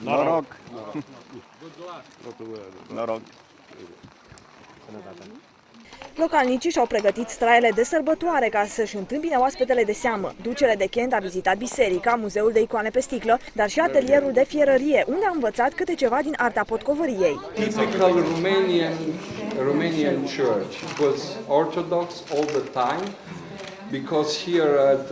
Noroc! Noroc! Localnicii și-au pregătit straiele de sărbătoare ca să-și întâmpine oaspetele de seamă. Ducele de Kent a vizitat biserica, muzeul de icoane pe sticlă, dar și atelierul de fierărie, unde a învățat câte ceva din arta potcovăriei. Typical Romanian church. It was Orthodox all the time, because here at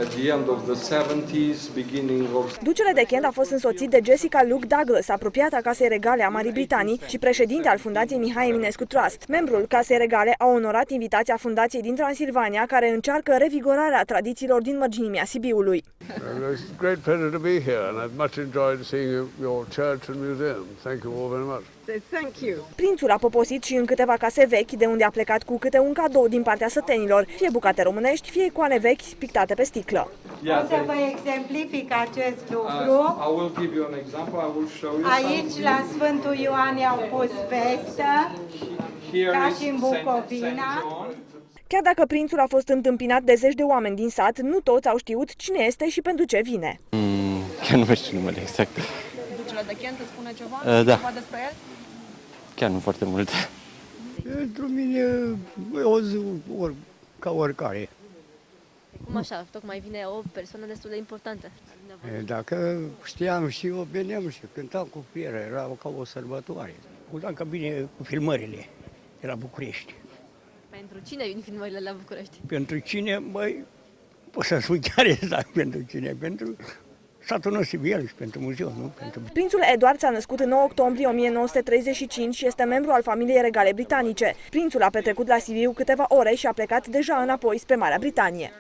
the end of the 70s, beginning of... Ducele de Kent a fost însoțit de Jessica Luke Douglas, apropiata Casei Regale a Marii Britanii și președinte al Fundației Mihai Eminescu Trust. Membrul Casei Regale a onorat invitația Fundației din Transilvania, care încearcă revigorarea tradițiilor din mărginimea Sibiului. It's a great pleasure to be here, and I've much enjoyed seeing your church and museum. Thank you all very much. Thank you. Prințul a poposit și în câteva case vechi, de unde a plecat cu câte un cadou din partea sătenilor, fie bucate românești, fie icoane vechi pictate pe sticlă. O să vă exemplific acest lucru. I will give you an example. I will show you. Aici, la Sfântul Ioan, i-au pus vestă, ca și în Bucovina. Chiar dacă prințul a fost întâmpinat de zeci de oameni din sat, nu toți au știut cine este și pentru ce vine. Chiar nu mai știu numele exact. Ducele de Kent îți spune ceva? Da. Ceva despre el? Chiar nu foarte multe. Pentru mine e o zi ca oricare. Cum așa? Tocmai vine o persoană destul de importantă. Dacă știam și eu, veneam și cântam cu fiere, era ca o sărbătoare. Dacă bine cu filmările de la București. Pentru cine vin filmările la București? Pentru cine, băi, pot să spun chiar exact pentru cine, pentru satul nostru Sibiu și pentru muzeu, nu? Pentru... Prințul Eduard s-a născut în 9 octombrie 1935 și este membru al familiei regale britanice. Prințul a petrecut la Sibiu câteva ore și a plecat deja înapoi spre Marea Britanie.